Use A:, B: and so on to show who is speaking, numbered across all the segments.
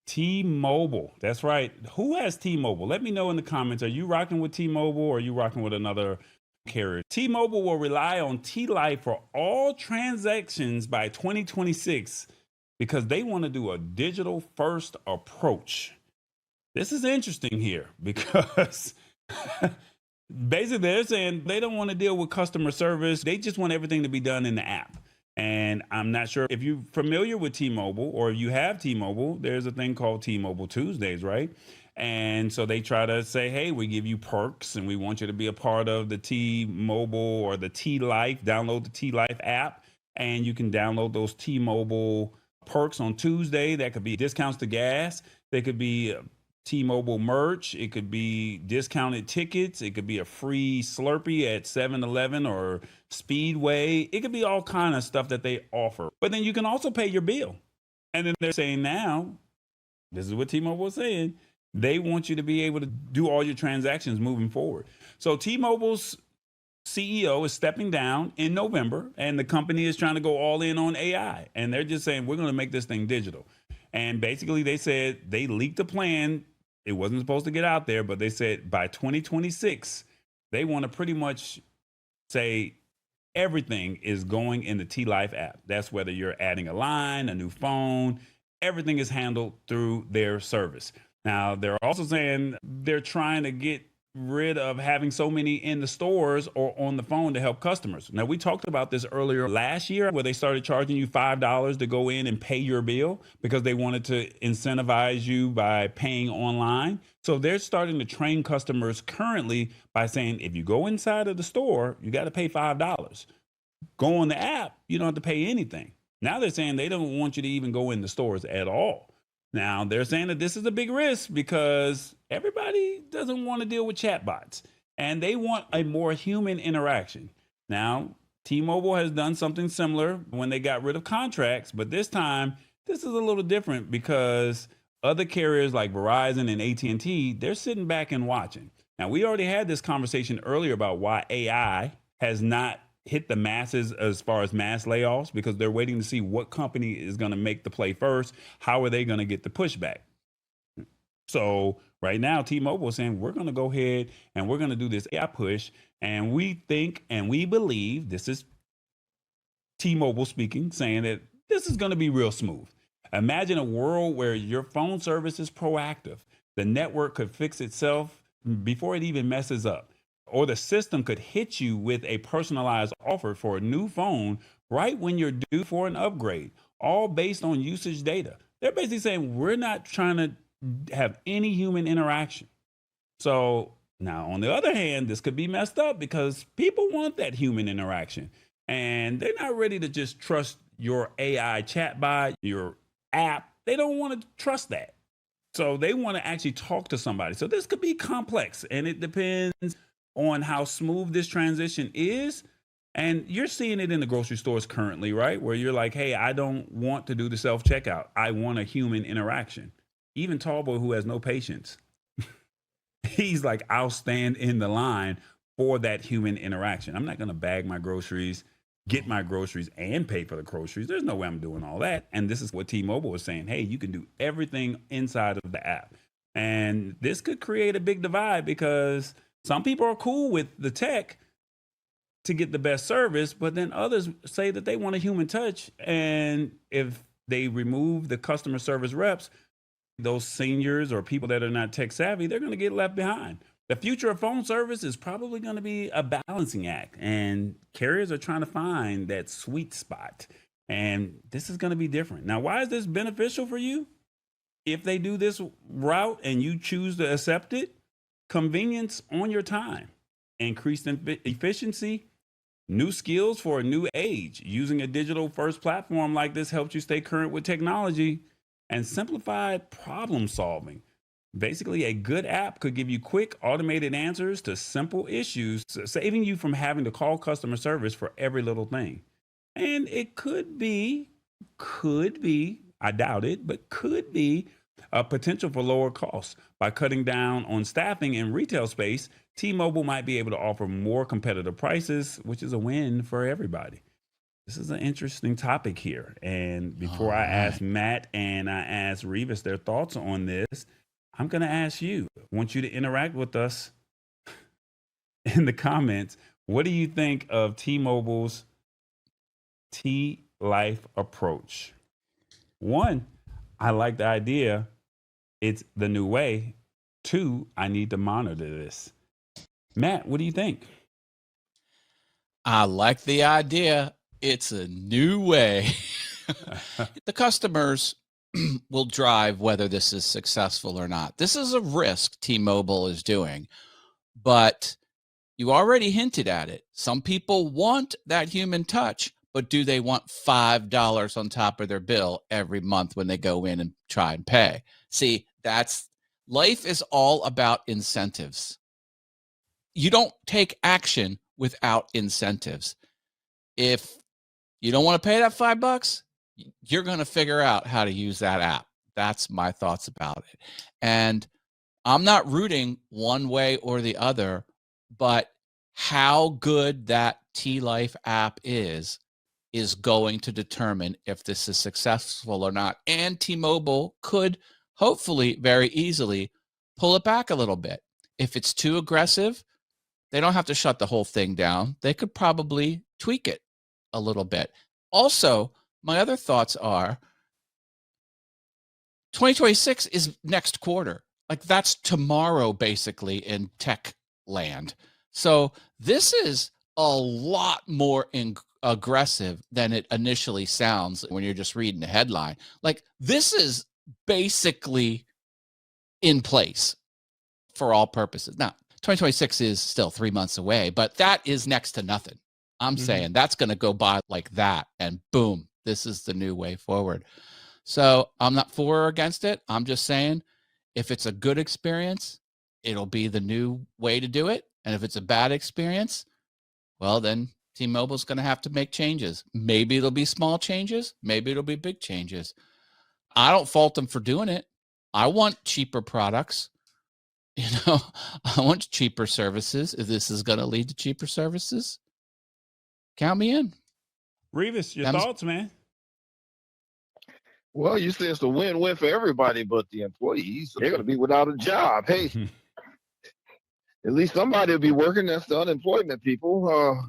A: T-Mobile. That's right. Who has T-Mobile? Let me know in the comments. Are you rocking with T-Mobile or are you rocking with another carrier? T-Mobile will rely on T-Life for all transactions by 2026 because they want to do a digital first approach. This is interesting here because basically they're saying they don't want to deal with customer service. They just want everything to be done in the app. And I'm not sure if you're familiar with T-Mobile or if you have T-Mobile, there's a thing called T-Mobile Tuesdays, right? And so they try to say, hey, we give you perks and we want you to be a part of the T-Mobile or the T-Life. Download the T-Life app and you can download those T-Mobile perks on Tuesday. That could be discounts to gas. They could be T-Mobile merch. It could be discounted tickets. It could be a free Slurpee at 7-Eleven or Speedway. It could be all kind of stuff that they offer. But then you can also pay your bill. And then they're saying now, this is what T-Mobile is saying, they want you to be able to do all your transactions moving forward. So T-Mobile's CEO is stepping down in November, and the company is trying to go all in on AI. And they're just saying, we're going to make this thing digital. And basically they said they leaked a plan. It wasn't supposed to get out there, but they said by 2026, they want to pretty much say everything is going in the T-Life app. That's whether you're adding a line, a new phone, everything is handled through their service. Now, they're also saying they're trying to get rid of having so many in the stores or on the phone to help customers. Now, we talked about this earlier last year where they started charging you $5 to go in and pay your bill because they wanted to incentivize you by paying online. So they're starting to train customers currently by saying, if you go inside of the store, you got to pay $5. Go on the app, you don't have to pay anything. Now they're saying they don't want you to even go in the stores at all. Now, they're saying that this is a big risk because everybody doesn't want to deal with chatbots and they want a more human interaction. Now, T-Mobile has done something similar when they got rid of contracts, but this time, this is a little different because other carriers like Verizon and AT&T, they're sitting back and watching. Now, we already had this conversation earlier about why AI has not hit the masses as far as mass layoffs because they're waiting to see what company is going to make the play first. How are they going to get the pushback? So right now, T-Mobile is saying, we're going to go ahead and we're going to do this AI push. And we think and we believe, this is T-Mobile speaking, saying that this is going to be real smooth. Imagine a world where your phone service is proactive. The network could fix itself before it even messes up. Or the system could hit you with a personalized offer for a new phone right when you're due for an upgrade, all based on usage data. They're basically saying we're not trying to have any human interaction. So now, on the other hand, this could be messed up because people want that human interaction and they're not ready to just trust your AI chatbot, your app. They don't want to trust that. So they want to actually talk to somebody. So this could be complex and it depends on how smooth this transition is. And you're seeing it in the grocery stores currently, right? Where you're like, hey, I don't want to do the self-checkout. I want a human interaction. Even Tallboy, who has no patience, he's like, I'll stand in the line for that human interaction. I'm not going to bag my groceries, get my groceries, and pay for the groceries. There's no way I'm doing all that. And this is what T-Mobile is saying. Hey, you can do everything inside of the app. And this could create a big divide because some people are cool with the tech to get the best service, but then others say that they want a human touch. And if they remove the customer service reps, those seniors or people that are not tech savvy, they're going to get left behind. The future of phone service is probably going to be a balancing act, and carriers are trying to find that sweet spot. And this is going to be different. Now, why is this beneficial for you? If they do this route and you choose to accept it, convenience on your time, increased efficiency, new skills for a new age. Using a digital first platform like this helps you stay current with technology, and simplified problem solving. Basically, a good app could give you quick automated answers to simple issues, saving you from having to call customer service for every little thing. And it could be, I doubt it, but could be a potential for lower costs. By cutting down on staffing in retail space, T-Mobile might be able to offer more competitive prices, which is a win for everybody. This is an interesting topic here. And before
B: All
A: I ask
B: right.
A: Matt and I ask Revis their thoughts on this, I'm going to ask you. I want you to interact with us in the comments. What do you think of T-Mobile's T Life approach? One, I like the idea. It's the new way. Two, I need to monitor this. Matt, what do you think?
B: I like the idea. It's a new way. The customers will drive whether this is successful or not. This is a risk T-Mobile is doing, but you already hinted at it. Some people want that human touch, but do they want $5 on top of their bill every month when they go in and try and pay? See, that's life is all about incentives. You don't take action without incentives. If you don't want to pay that $5, you're going to figure out how to use that app. That's my thoughts about it. And I'm not rooting one way or the other, but how good that T-Life app is going to determine if this is successful or not. And T-Mobile could hopefully very easily pull it back a little bit. If it's too aggressive, they don't have to shut the whole thing down. They could probably tweak it a little bit. Also, my other thoughts are 2026 is next quarter. Like that's tomorrow, basically, in tech land. So this is a lot more aggressive than it initially sounds when you're just reading the headline. Like this is basically in place for all purposes. Now, 2026 is still 3 months away, but that is next to nothing. I'm saying that's going to go by like that, and boom, this is the new way forward. So I'm not for or against it. I'm just saying if it's a good experience, it'll be the new way to do it. And if it's a bad experience, well, then T-Mobile's going to have to make changes. Maybe it'll be small changes. Maybe it'll be big changes. I don't fault them for doing it. I want cheaper products. I want cheaper services. If this is going to lead to cheaper services, count me in.
A: Revis, your thoughts, man?
C: Well, you say it's a win-win for everybody, but the employees, they're going to be without a job. Hey, at least somebody will be working. That's the unemployment people.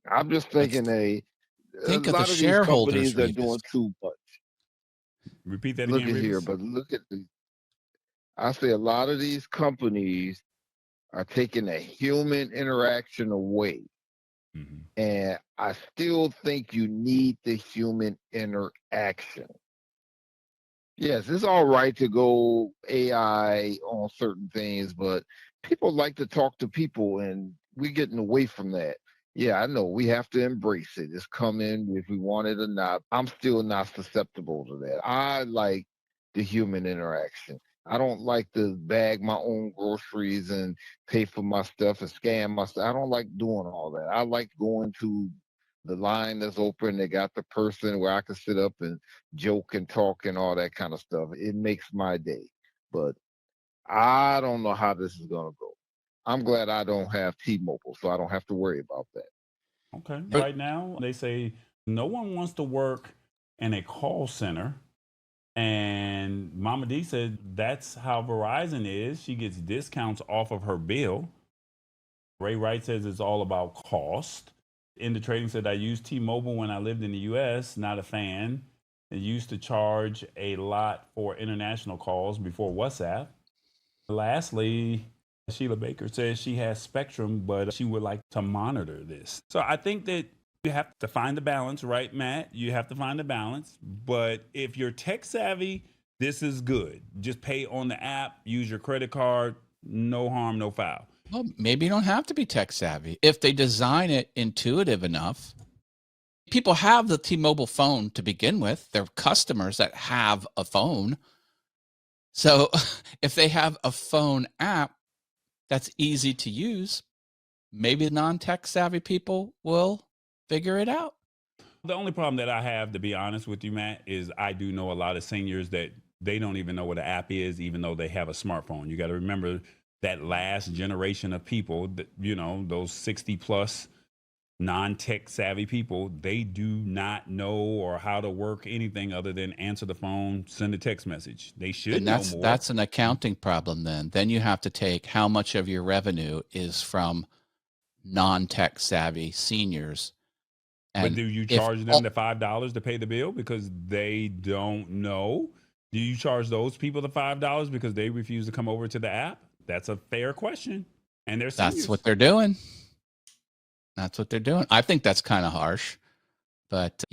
C: I'm just thinking
B: think
C: a
B: of
C: lot
B: the
C: of these
B: shareholders
C: companies are doing too much.
A: Repeat that
C: Look
A: again,
C: at here,
A: Revis.
C: but look at the. I say a lot of these companies are taking a human interaction away. And I still think you need the human interaction. Yes, it's all right to go AI on certain things, but people like to talk to people, and we're getting away from that. Yeah, I know we have to embrace it. It's coming if we want it or not. I'm still not susceptible to that. I like the human interaction. I don't like to bag my own groceries and pay for my stuff and scan my stuff. I don't like doing all that. I like going to the line that's open. They got the person where I can sit up and joke and talk and all that kind of stuff. It makes my day. But I don't know how this is going to go. I'm glad I don't have T-Mobile, so I don't have to worry about that.
A: Okay. Right now, they say no one wants to work in a call center. And Mama D said that's how Verizon is. She gets discounts off of her bill. Ray Wright says it's all about cost. In the trading said I used T-Mobile when I lived in the US, not a fan. It used to charge a lot for international calls before WhatsApp. Lastly, Sheila Baker says she has Spectrum, but she would like to monitor this. So I think that you have to find the balance, right, Matt? You have to find the balance. But if you're tech savvy, this is good. Just pay on the app, use your credit card, no harm, no foul.
B: Well, maybe you don't have to be tech savvy. If they design it intuitive enough, people have the T-Mobile phone to begin with. They're customers that have a phone. So if they have a phone app that's easy to use, maybe non-tech savvy people will figure it out.
A: The only problem that I have, to be honest with you, Matt, is I do know a lot of seniors that they don't even know what an app is, even though they have a smartphone. You got to remember that last generation of people, that, those 60 plus, non-tech savvy people, they do not know or how to work anything other than answer the phone, send a text message. They should
B: And
A: know more.
B: that's an accounting problem then. Then you have to take how much of your revenue is from non-tech savvy seniors. And
A: but do you charge them the $5 to pay the bill because they don't know? Do you charge those people the $5 because they refuse to come over to the app? That's a fair question. And they're seniors.
B: That's what they're doing. That's what they're doing. I think that's kind of harsh. But,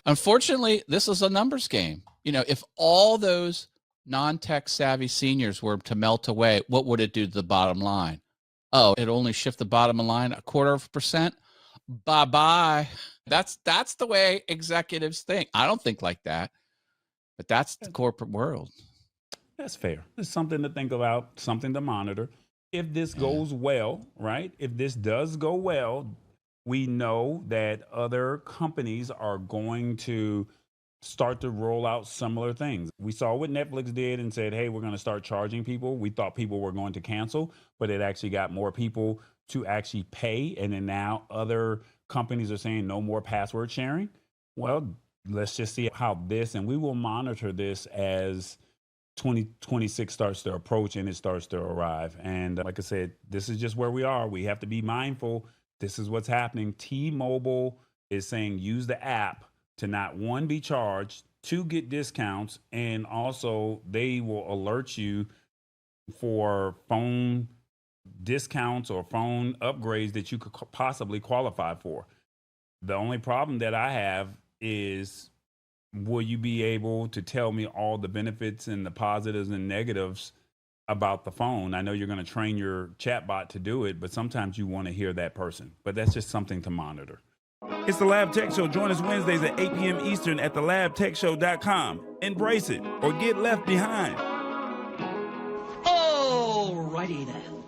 B: unfortunately, this is a numbers game. If all those non-tech savvy seniors were to melt away, what would it do to the bottom line? Oh, it only shift the bottom line 0.25%. Bye-bye. That's the way executives think. I don't think like that, but that's the corporate world.
A: That's fair. It's something to think about, something to monitor. If this goes well, right? If this does go well, we know that other companies are going to start to roll out similar things. We saw what Netflix did and said, hey, we're going to start charging people. We thought people were going to cancel, but it actually got more people to actually pay. And then now other companies are saying no more password sharing. Well, let's just see how this, and we will monitor this as 2026 starts to approach and it starts to arrive. And like I said, this is just where we are. We have to be mindful. This is what's happening. T-Mobile is saying use the app to not, one, be charged, two, get discounts, and also they will alert you for phone discounts or phone upgrades that you could possibly qualify for. The only problem that I have is, will you be able to tell me all the benefits and the positives and negatives about the phone? I know you're going to train your chatbot to do it, but sometimes you want to hear that person. But that's just something to monitor. It's the Lab Tech Show. Join us Wednesdays at 8 p.m. Eastern at thelabtechshow.com. Embrace it or get left behind.
D: Alrighty then.